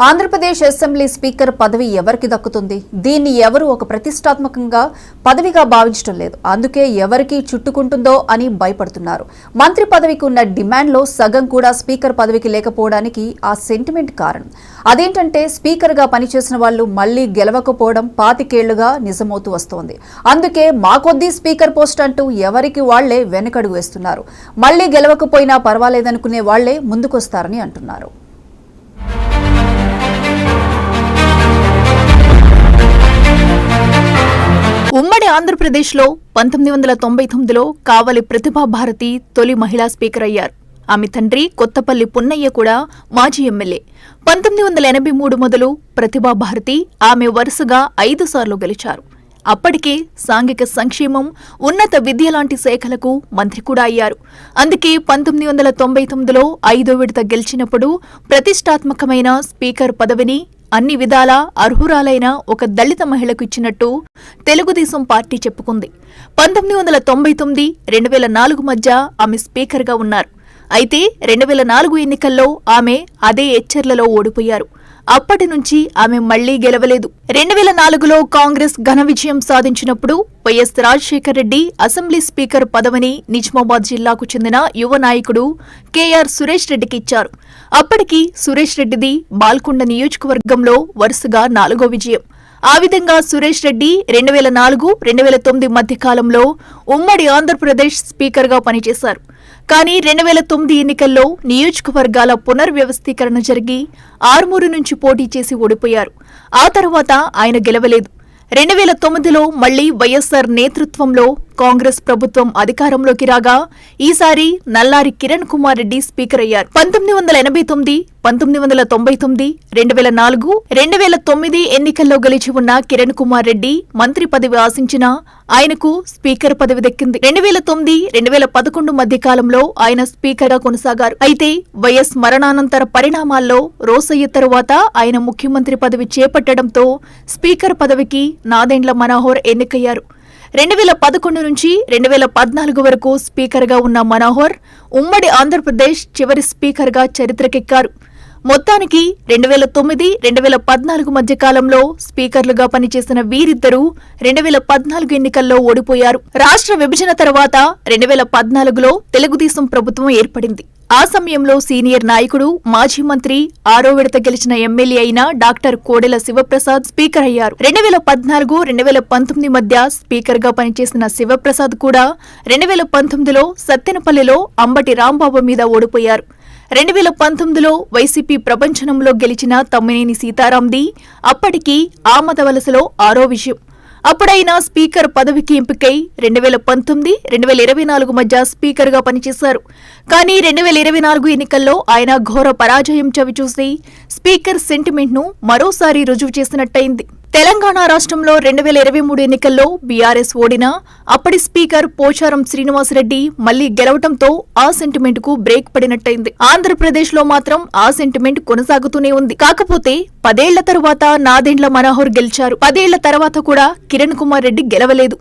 Andhra Pradesh assembly speaker పదవి ఎవరికి దక్కుతుంది? దీన్ని ఎవరు ఒక ప్రతిష్టాత్మకంగా పదవిగా భావించడం లేదు. అందుకే ఎవరికి చుట్టుకుంటుందో అని భయపడుతున్నారు. మంత్రి పదవికి ఉన్న డిమాండ్లో సగం కూడా స్పీకర్ పదవికి లేకపోవడానికి ఆ సెంటిమెంట్ కారణం. అదేంటంటే స్పీకర్గా పనిచేసిన వాళ్ళు మళ్లీ గెలవకపోవడం 25 ఏళ్లుగా నిజమవుతూ వస్తోంది. అందుకే మాకొద్దీ స్పీకర్ పోస్ట్ అంటూ ఎవరికి వాళ్లే వెనకడుగు వేస్తున్నారు. మళ్లీ గెలవకపోయినా పర్వాలేదనుకునే వాళ్లే ముందుకొస్తారని అంటున్నారు. ఉమ్మడి ఆంధ్రప్రదేశ్లో 1999లో కావలి ప్రతిభా భారతి తొలి మహిళా స్పీకర్ అయ్యారు. ఆమె తండ్రి కొత్తపల్లి పున్నయ్య కూడా మాజీ ఎమ్మెల్యే. 1983 మొదలు ప్రతిభా భారతి ఆమె వరుసగా 5 సార్లు గెలిచారు. అప్పటికే సాంఘిక సంక్షేమం, ఉన్నత విద్య లాంటి శాఖలకు మంత్రి కూడా అయ్యారు. అందుకే 1999లో 5వ విడత గెలిచినప్పుడు ప్రతిష్టాత్మకమైన స్పీకర్ పదవిని అన్ని విధాలా అర్హురాలైన ఒక దళిత మహిళకు ఇచ్చినట్టు తెలుగుదేశం పార్టీ చెప్పుకుంది. 1999, 2004 మధ్య ఆమె స్పీకర్గా ఉన్నారు. అయితే 2004 ఎన్నికల్లో ఆమె అదే ఎచ్చర్లలో ఓడిపోయారు. అప్పటి నుంచి ఆమె మళ్లీ గెలవలేదు. 2004లో కాంగ్రెస్ ఘన విజయం సాధించినప్పుడు YS Rajasekhar Reddy assembly speaker పదవిని నిజామాబాద్ జిల్లాకు చెందిన యువ నాయకుడు కేఆర్ సురేష్ రెడ్డికి ఇచ్చారు. అప్పటికి సురేష్ రెడ్డిది బాల్కొండ నియోజకవర్గంలో వరుసగా 4వ విజయం. ఆ విధంగా సురేష్ రెడ్డి 2004, 2009 మధ్య కాలంలో ఉమ్మడి ఆంధ్రప్రదేశ్ స్పీకర్గా పనిచేశారు. కానీ 2009 ఎన్నికల్లో నియోజకవర్గాల పునర్వ్యవస్థీకరణ జరిగి ఆర్మూరు నుంచి పోటీ చేసి ఓడిపోయారు. ఆ తర్వాత ఆయన గెలవలేదు. 2009లో మళ్లీ వైఎస్సార్ నేతృత్వంలో కాంగ్రెస్ ప్రభుత్వం అధికారంలోకి రాగా ఈసారి నల్లారి కిరణ్ కుమార్ రెడ్డి స్పీకర్ అయ్యారు. 1989, 1999, 2004, 2009 ఎన్నికల్లో గెలిచి ఉన్న కిరణ్ కుమార్ రెడ్డి మంత్రి పదవి ఆశించినా ఆయనకు స్పీకర్ పదవి దక్కింది. 2009, 2011 మధ్య కాలంలో ఆయన స్పీకర్గా కొనసాగారు. అయితే వైఎస్ మరణానంతర పరిణామాల్లో రోసయ్య తరువాత ఆయన ముఖ్యమంత్రి పదవి చేపట్టడంతో స్పీకర్ పదవికి నాదెండ్ల మనోహర్ ఎన్నికయ్యారు. 2011 నుంచి 2014 వరకు స్పీకర్గా ఉన్న మనోహర్ ఉమ్మడి ఆంధ్రప్రదేశ్ చివరి స్పీకర్గా చరిత్రకెక్కారు. మొత్తానికి 2009, 2014 మధ్య కాలంలో స్పీకర్లుగా పనిచేసిన వీరిద్దరూ 2014 ఎన్నికల్లో ఓడిపోయారు. రాష్ట్ర విభజన తర్వాత 2014లో తెలుగుదేశం ప్రభుత్వం ఏర్పడింది. ఆ సమయంలో సీనియర్ నాయకుడు, మాజీ మంత్రి, 6వ విడత గెలిచిన ఎమ్మెల్యే అయిన డాక్టర్ కోడెల శివప్రసాద్ స్పీకర్ అయ్యారు. 2014, 2019 మధ్య స్పీకర్గా పనిచేసిన శివప్రసాద్ కూడా 2019లో సత్తెనపల్లిలో అంబటి రాంబాబు మీద ఓడిపోయారు. 2019లో వైసీపీ ప్రపంచనంలో గెలిచిన తమ్మినేని సీతారాంది అప్పటికి ఆమదవలసలో 6వ విజయం. అప్పుడైనా స్పీకర్ పదవికి ఎంపికై 2019, 2024 మధ్య స్పీకర్గా పనిచేశారు. కానీ 2024 ఎన్నికల్లో ఆయన ఘోర పరాజయం చవిచూసి స్పీకర్ సెంటిమెంట్ను మరోసారి రుజువు చేసినట్టయింది. తెలంగాణ రాష్ట్రంలో 2023 ఎన్నికల్లో బీఆర్ఎస్ ఓడినా అప్పటి స్పీకర్ పోచారం శ్రీనివాసరెడ్డి మళ్లీ గెలవడంతో ఆ సెంటిమెంట్ కు బ్రేక్ పడినట్టయింది. ఆంధ్రప్రదేశ్లో మాత్రం ఆ సెంటిమెంట్ కొనసాగుతూనే ఉంది. కాకపోతే 10 ఏళ్ల తరువాత నాదెండ్ల మనోహర్ గెలిచారు. 10 ఏళ్ల తర్వాత కూడా కిరణ్ కుమార్ రెడ్డి గెలవలేదు.